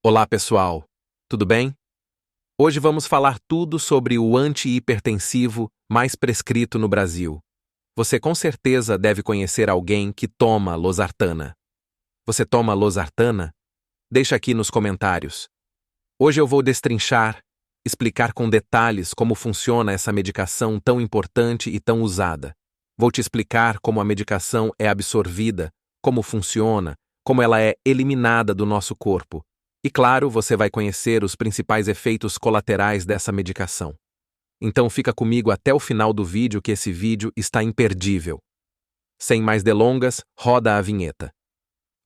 Olá, pessoal. Tudo bem? Hoje vamos falar tudo sobre o antihipertensivo mais prescrito no Brasil. Você com certeza deve conhecer alguém que toma losartana. Você toma losartana? Deixa aqui nos comentários. Hoje eu vou destrinchar, explicar com detalhes como funciona essa medicação tão importante e tão usada. Vou te explicar como a medicação é absorvida, como funciona, como ela é eliminada do nosso corpo. E claro, você vai conhecer os principais efeitos colaterais dessa medicação. Então fica comigo até o final do vídeo, que esse vídeo está imperdível. Sem mais delongas, roda a vinheta.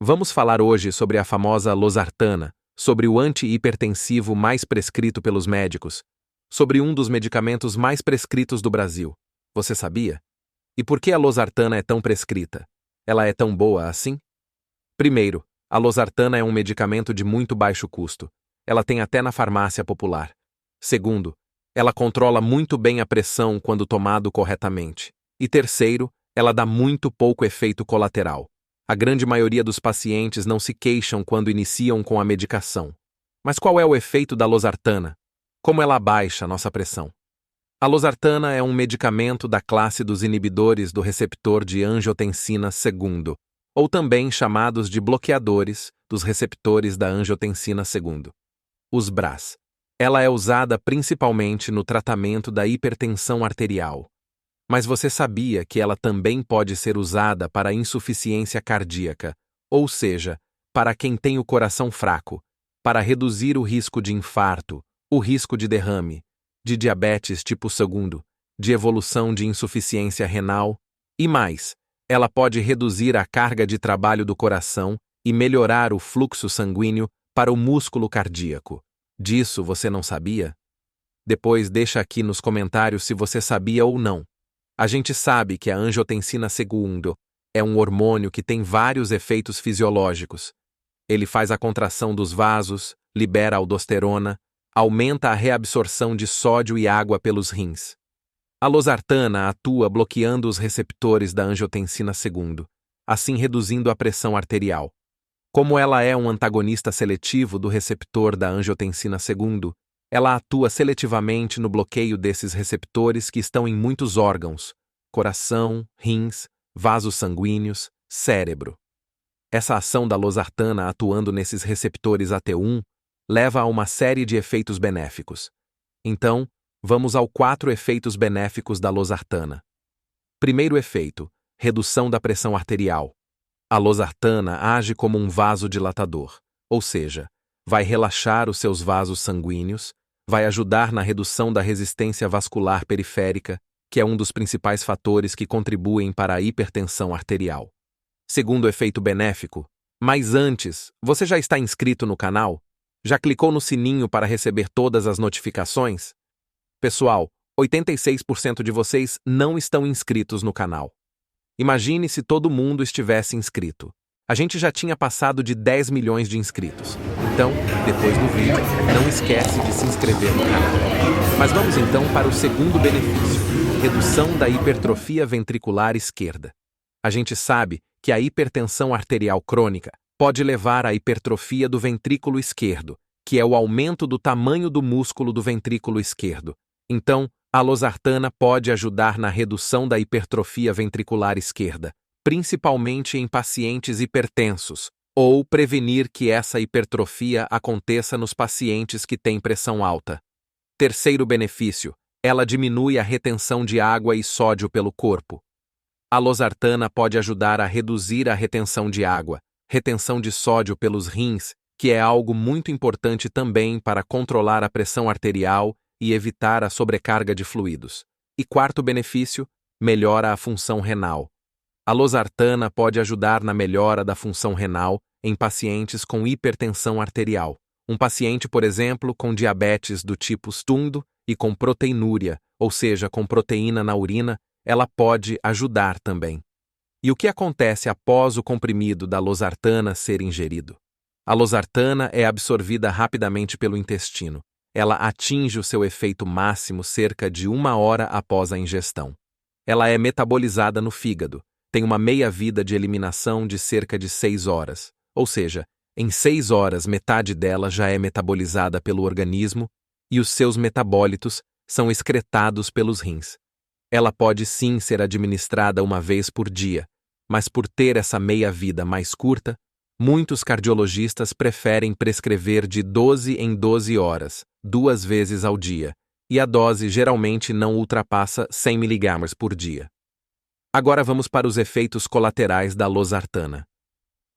Vamos falar hoje sobre a famosa losartana, sobre o antihipertensivo mais prescrito pelos médicos, sobre um dos medicamentos mais prescritos do Brasil. Você sabia? E por que a losartana é tão prescrita? Ela é tão boa assim? Primeiro, a losartana é um medicamento de muito baixo custo. Ela tem até na farmácia popular. Segundo, ela controla muito bem a pressão quando tomado corretamente. E terceiro, ela dá muito pouco efeito colateral. A grande maioria dos pacientes não se queixam quando iniciam com a medicação. Mas qual é o efeito da losartana? Como ela abaixa nossa pressão? A losartana é um medicamento da classe dos inibidores do receptor de angiotensina II, ou também chamados de bloqueadores dos receptores da angiotensina II, os BRAs. Ela é usada principalmente no tratamento da hipertensão arterial. Mas você sabia que ela também pode ser usada para a insuficiência cardíaca, ou seja, para quem tem o coração fraco, para reduzir o risco de infarto, o risco de derrame, de diabetes tipo 2, de evolução de insuficiência renal e mais. Ela pode reduzir a carga de trabalho do coração e melhorar o fluxo sanguíneo para o músculo cardíaco. Disso você não sabia? Depois deixa aqui nos comentários se você sabia ou não. A gente sabe que a angiotensina II é um hormônio que tem vários efeitos fisiológicos. Ele faz a contração dos vasos, libera aldosterona, aumenta a reabsorção de sódio e água pelos rins. A losartana atua bloqueando os receptores da angiotensina II, assim reduzindo a pressão arterial. Como ela é um antagonista seletivo do receptor da angiotensina II, ela atua seletivamente no bloqueio desses receptores que estão em muitos órgãos: coração, rins, vasos sanguíneos, cérebro. Essa ação da losartana atuando nesses receptores AT1 leva a uma série de efeitos benéficos. Então, vamos aos 4 efeitos benéficos da losartana. Primeiro efeito: redução da pressão arterial. A losartana age como um vasodilatador, ou seja, vai relaxar os seus vasos sanguíneos, vai ajudar na redução da resistência vascular periférica, que é um dos principais fatores que contribuem para a hipertensão arterial. Segundo efeito benéfico: mas antes, você já está inscrito no canal? Já clicou no sininho para receber todas as notificações? Pessoal, 86% de vocês não estão inscritos no canal. Imagine se todo mundo estivesse inscrito. A gente já tinha passado de 10 milhões de inscritos. Então, depois do vídeo, não esquece de se inscrever no canal. Mas vamos então para o segundo benefício: redução da hipertrofia ventricular esquerda. A gente sabe que a hipertensão arterial crônica pode levar à hipertrofia do ventrículo esquerdo, que é o aumento do tamanho do músculo do ventrículo esquerdo. Então, a losartana pode ajudar na redução da hipertrofia ventricular esquerda, principalmente em pacientes hipertensos, ou prevenir que essa hipertrofia aconteça nos pacientes que têm pressão alta. Terceiro benefício: ela diminui a retenção de água e sódio pelo corpo. A losartana pode ajudar a reduzir a retenção de água, retenção de sódio pelos rins, que é algo muito importante também para controlar a pressão arterial e evitar a sobrecarga de fluidos. E quarto benefício: melhora a função renal. A losartana pode ajudar na melhora da função renal em pacientes com hipertensão arterial. Um paciente, por exemplo, com diabetes do tipo 2 e com proteinúria, ou seja, com proteína na urina, ela pode ajudar também. E o que acontece após o comprimido da losartana ser ingerido? A losartana é absorvida rapidamente pelo intestino. Ela atinge o seu efeito máximo cerca de 1 hora após a ingestão. Ela é metabolizada no fígado, tem uma meia-vida de eliminação de cerca de 6 horas, ou seja, Em 6 horas, metade dela já é metabolizada pelo organismo e os seus metabólitos são excretados pelos rins. Ela pode sim ser administrada uma vez por dia, mas por ter essa meia-vida mais curta, muitos cardiologistas preferem prescrever de 12 em 12 horas, 2 vezes ao dia, e a dose geralmente não ultrapassa 100 mg por dia. Agora vamos para os efeitos colaterais da losartana.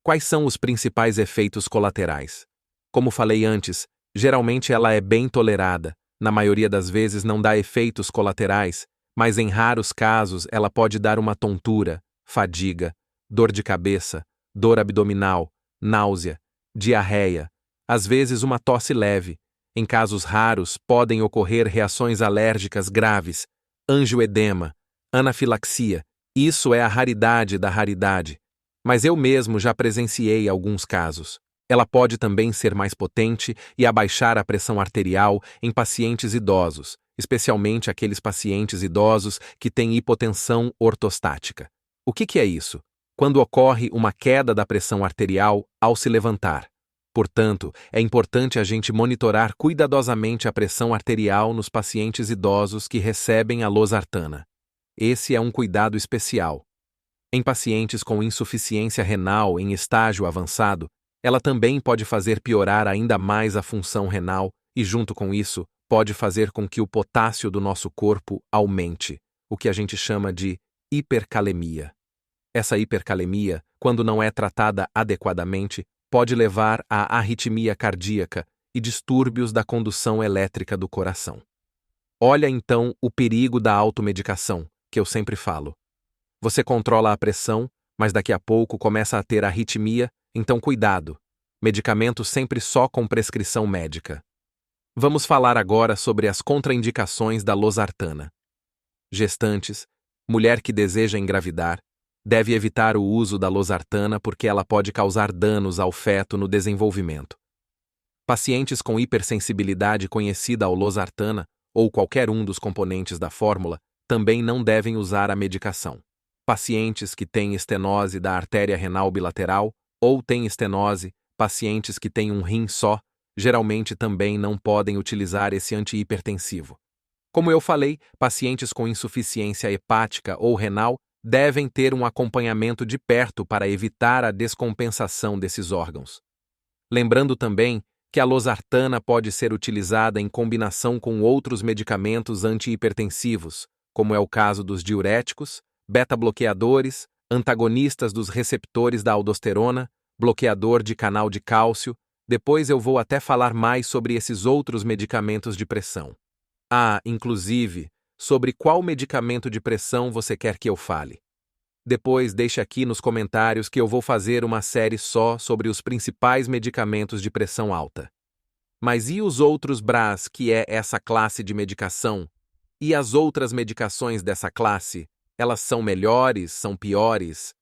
Quais são os principais efeitos colaterais? Como falei antes, geralmente ela é bem tolerada, na maioria das vezes não dá efeitos colaterais, mas em raros casos ela pode dar uma tontura, fadiga, dor de cabeça, dor abdominal, náusea, diarreia, às vezes uma tosse leve. Em casos raros, podem ocorrer reações alérgicas graves, angioedema, anafilaxia. Isso é a raridade da raridade. Mas eu mesmo já presenciei alguns casos. Ela pode também ser mais potente e abaixar a pressão arterial em pacientes idosos, especialmente aqueles pacientes idosos que têm hipotensão ortostática. O que é isso? Quando ocorre uma queda da pressão arterial ao se levantar. Portanto, é importante a gente monitorar cuidadosamente a pressão arterial nos pacientes idosos que recebem a losartana. Esse é um cuidado especial. Em pacientes com insuficiência renal em estágio avançado, ela também pode fazer piorar ainda mais a função renal e, junto com isso, pode fazer com que o potássio do nosso corpo aumente, o que a gente chama de hipercalemia. Essa hipercalemia, quando não é tratada adequadamente, pode levar à arritmia cardíaca e distúrbios da condução elétrica do coração. Olha então o perigo da automedicação, que eu sempre falo. Você controla a pressão, mas daqui a pouco começa a ter arritmia, então cuidado. Medicamento sempre só com prescrição médica. Vamos falar agora sobre as contraindicações da losartana. Gestantes, mulher que deseja engravidar, deve evitar o uso da losartana porque ela pode causar danos ao feto no desenvolvimento. Pacientes com hipersensibilidade conhecida ao losartana ou qualquer um dos componentes da fórmula também não devem usar a medicação. Pacientes que têm estenose da artéria renal bilateral ou têm estenose, pacientes que têm um rim só, geralmente também não podem utilizar esse antihipertensivo. Como eu falei, pacientes com insuficiência hepática ou renal devem ter um acompanhamento de perto para evitar a descompensação desses órgãos. Lembrando também que a losartana pode ser utilizada em combinação com outros medicamentos antihipertensivos, como é o caso dos diuréticos, beta-bloqueadores, antagonistas dos receptores da aldosterona, bloqueador de canal de cálcio. Depois eu vou até falar mais sobre esses outros medicamentos de pressão. Inclusive, sobre qual medicamento de pressão você quer que eu fale. Depois deixe aqui nos comentários que eu vou fazer uma série só sobre os principais medicamentos de pressão alta. Mas e os outros BRAs, que é essa classe de medicação? E as outras medicações dessa classe? Elas são melhores, são piores?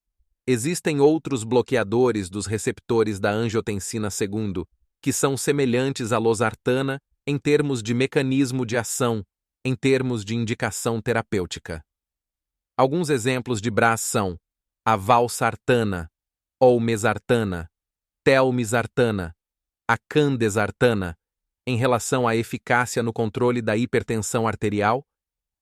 Existem outros bloqueadores dos receptores da angiotensina II, que são semelhantes à losartana em termos de mecanismo de ação, em termos de indicação terapêutica. Alguns exemplos de BRAs são a valsartana, olmesartana, telmisartana, a candesartana. Em relação à eficácia no controle da hipertensão arterial,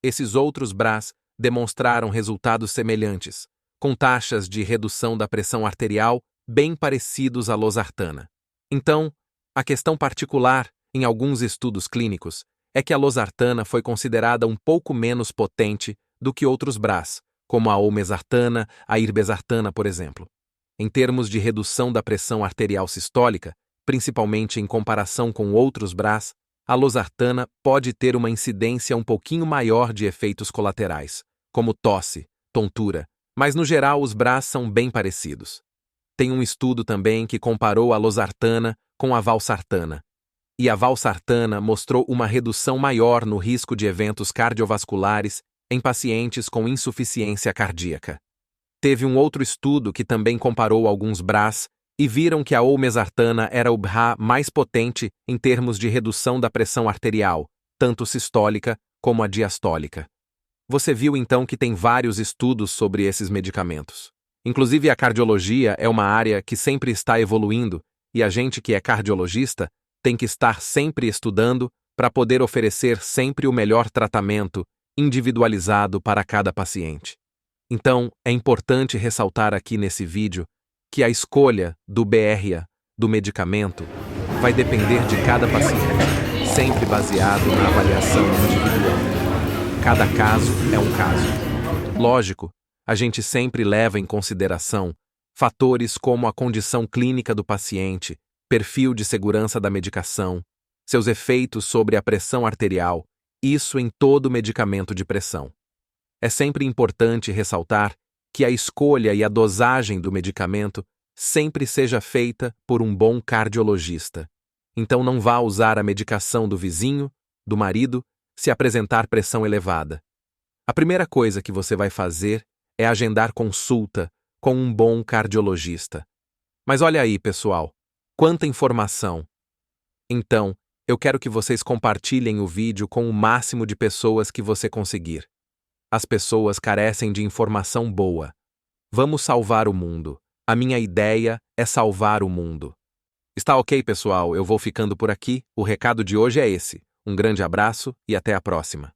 esses outros BRAs demonstraram resultados semelhantes, com taxas de redução da pressão arterial bem parecidos à losartana. Então, a questão particular, em alguns estudos clínicos, é que a losartana foi considerada um pouco menos potente do que outros BRAs, como a olmesartana, a irbesartana, por exemplo. Em termos de redução da pressão arterial sistólica, principalmente em comparação com outros BRAs, a losartana pode ter uma incidência um pouquinho maior de efeitos colaterais, como tosse, tontura, mas no geral os BRAs são bem parecidos. Tem um estudo também que comparou a losartana com a valsartana, e a valsartana mostrou uma redução maior no risco de eventos cardiovasculares em pacientes com insuficiência cardíaca. Teve um outro estudo que também comparou alguns BRAs e viram que a olmesartana era o BRA mais potente em termos de redução da pressão arterial, tanto sistólica como a diastólica. Você viu então que tem vários estudos sobre esses medicamentos. Inclusive a cardiologia é uma área que sempre está evoluindo e a gente que é cardiologista tem que estar sempre estudando para poder oferecer sempre o melhor tratamento, individualizado para cada paciente. Então, é importante ressaltar aqui nesse vídeo que a escolha do BRA, do medicamento, vai depender de cada paciente, sempre baseado na avaliação individual. Cada caso é um caso. Lógico, a gente sempre leva em consideração fatores como a condição clínica do paciente, perfil de segurança da medicação, seus efeitos sobre a pressão arterial, isso em todo medicamento de pressão. É sempre importante ressaltar que a escolha e a dosagem do medicamento sempre seja feita por um bom cardiologista. Então não vá usar a medicação do vizinho, do marido, se apresentar pressão elevada. A primeira coisa que você vai fazer é agendar consulta com um bom cardiologista. Mas olha aí, pessoal, quanta informação! Então, eu quero que vocês compartilhem o vídeo com o máximo de pessoas que você conseguir. As pessoas carecem de informação boa. Vamos salvar o mundo. A minha ideia é salvar o mundo. Está ok, pessoal? Eu vou ficando por aqui. O recado de hoje é esse. Um grande abraço e até a próxima.